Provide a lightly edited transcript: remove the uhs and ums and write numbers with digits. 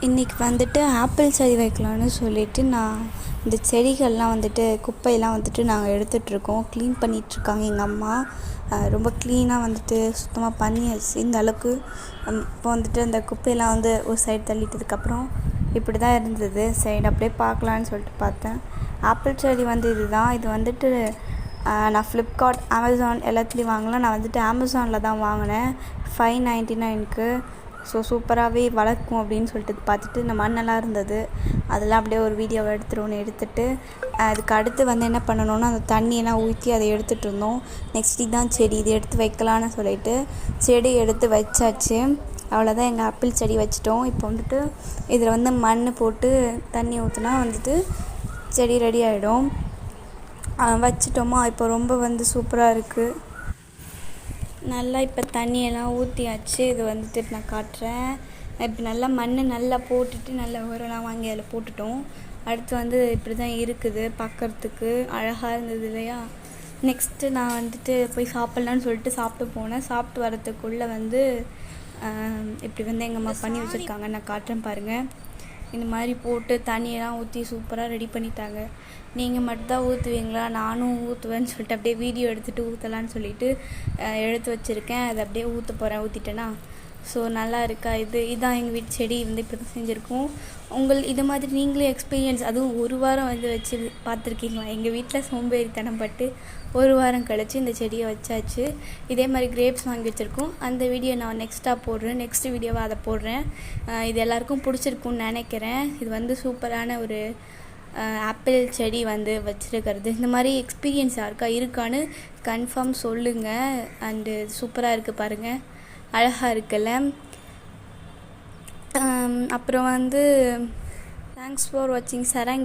இன்றைக்கி வந்துட்டு ஆப்பிள் செடி வைக்கலான்னு சொல்லிவிட்டு நான் இந்த செடிகள்லாம் வந்துட்டு குப்பையெல்லாம் வந்துட்டு நாங்கள் எடுத்துகிட்ருக்கோம். க்ளீன் பண்ணிகிட்ருக்காங்க எங்கள் அம்மா. ரொம்ப க்ளீனாக வந்துட்டு சுத்தமாக பண்ணியாச்சு. இந்த அளவுக்கு இப்போ வந்துட்டு அந்த குப்பையெல்லாம் வந்து ஒரு சைடு தள்ளிட்டதுக்கப்புறம் இப்படி தான் இருந்தது. சைடு அப்படியே பார்க்கலான்னு சொல்லிட்டு பார்த்தேன். ஆப்பிள் செடி வந்து இது வந்துட்டு நான் ஃப்ளிப்கார்ட், அமேசான் எல்லாத்துலேயும் வாங்கலாம். நான் வந்துட்டு அமேசானில் தான் வாங்கினேன் 599க்கு. ஸோ சூப்பராகவே வளர்க்கும் அப்படின்னு சொல்லிட்டு பார்த்துட்டு இந்த மண்ணெல்லாம் இருந்தது, அதெல்லாம் அப்படியே ஒரு வீடியோவை எடுத்துகிட்டு அதுக்கு அடுத்து வந்து என்ன பண்ணணும்னா அந்த தண்ணியெல்லாம் ஊற்றி அதை எடுத்துகிட்டு இருந்தோம். நெக்ஸ்ட் இதுதான் செடி, இது எடுத்து வைக்கலான்னு சொல்லிட்டு செடி எடுத்து வச்சாச்சு. அவ்வளோதான், எங்கள் ஆப்பிள் செடி வச்சிட்டோம். இப்போ வந்துட்டு இதில் வந்து மண் போட்டு தண்ணி ஊற்றினா வந்துட்டு செடி ரெடி ஆகிடும். வச்சிட்டோமா, இப்போ ரொம்ப வந்து சூப்பராக இருக்குது. நல்லா இப்போ தண்ணியெல்லாம் ஊற்றியாச்சு. இது வந்துட்டு நான் காட்டுறேன். இப்போ நல்லா மண் நல்லா போட்டுட்டு நல்லா உரம்லாம் வாங்கி அதில் போட்டுட்டோம். அடுத்து வந்து இப்படி தான் இருக்குது, பார்க்குறதுக்கு அழகாக இருந்தது இல்லையா. நெக்ஸ்ட்டு நான் வந்துட்டு போய் சாப்பிட்லான்னு சொல்லிட்டு சாப்பிட்டு போனேன். சாப்பிட்டு வரத்துக்குள்ளே வந்து இப்படி வந்து எங்கள் அம்மா பண்ணி வச்சுருக்காங்க, நான் காட்டுறேன் பாருங்கள். இந்த மாதிரி போட்டு தண்ணியெல்லாம் ஊற்றி சூப்பராக ரெடி பண்ணிட்டாங்க. நீங்கள் மட்டும்தான் ஊற்றுவீங்களா? நானும் ஊற்றுவேன்னு சொல்லிட்டு அப்படியே வீடியோ எடுத்துகிட்டு ஊற்றலான்னு சொல்லிட்டு எடுத்து வச்சுருக்கேன். அதை அப்படியே ஊற்ற போகிறேன். ஊற்றிட்டேன்னா ஸோ நல்லா இருக்கா? இதான் எங்கள் வீட்டு செடி வந்து இப்படி தான் செஞ்சுருக்கோம். இது மாதிரி நீங்களே எக்ஸ்பீரியன்ஸ், அதுவும் ஒரு வாரம் வந்து வச்சு பார்த்துருக்கீங்களா? எங்கள் வீட்டில் சோம்பேறித்தனம் பட்டு ஒரு வாரம் கழித்து இந்த செடியை வச்சாச்சு. இதே மாதிரி கிரேப்ஸ் வாங்கி வச்சுருக்கோம். அந்த வீடியோ நான் நெக்ஸ்ட் வீடியோவாக அதை போடுறேன். இது எல்லாருக்கும் பிடிச்சிருக்குன்னு நினைக்கிறேன். இது வந்து சூப்பரான ஒரு ஆப்பிள் செடி வந்து வச்சுருக்கிறது. இந்த மாதிரி எக்ஸ்பீரியன்ஸ் இருக்கான்னு கன்ஃபார்ம் சொல்லுங்கள். அண்டு சூப்பராக இருக்குது பாருங்கள், அழகாக இருக்குல்ல. அப்புறம் வந்து தேங்க்ஸ் ஃபார் வாட்சிங். சரங்.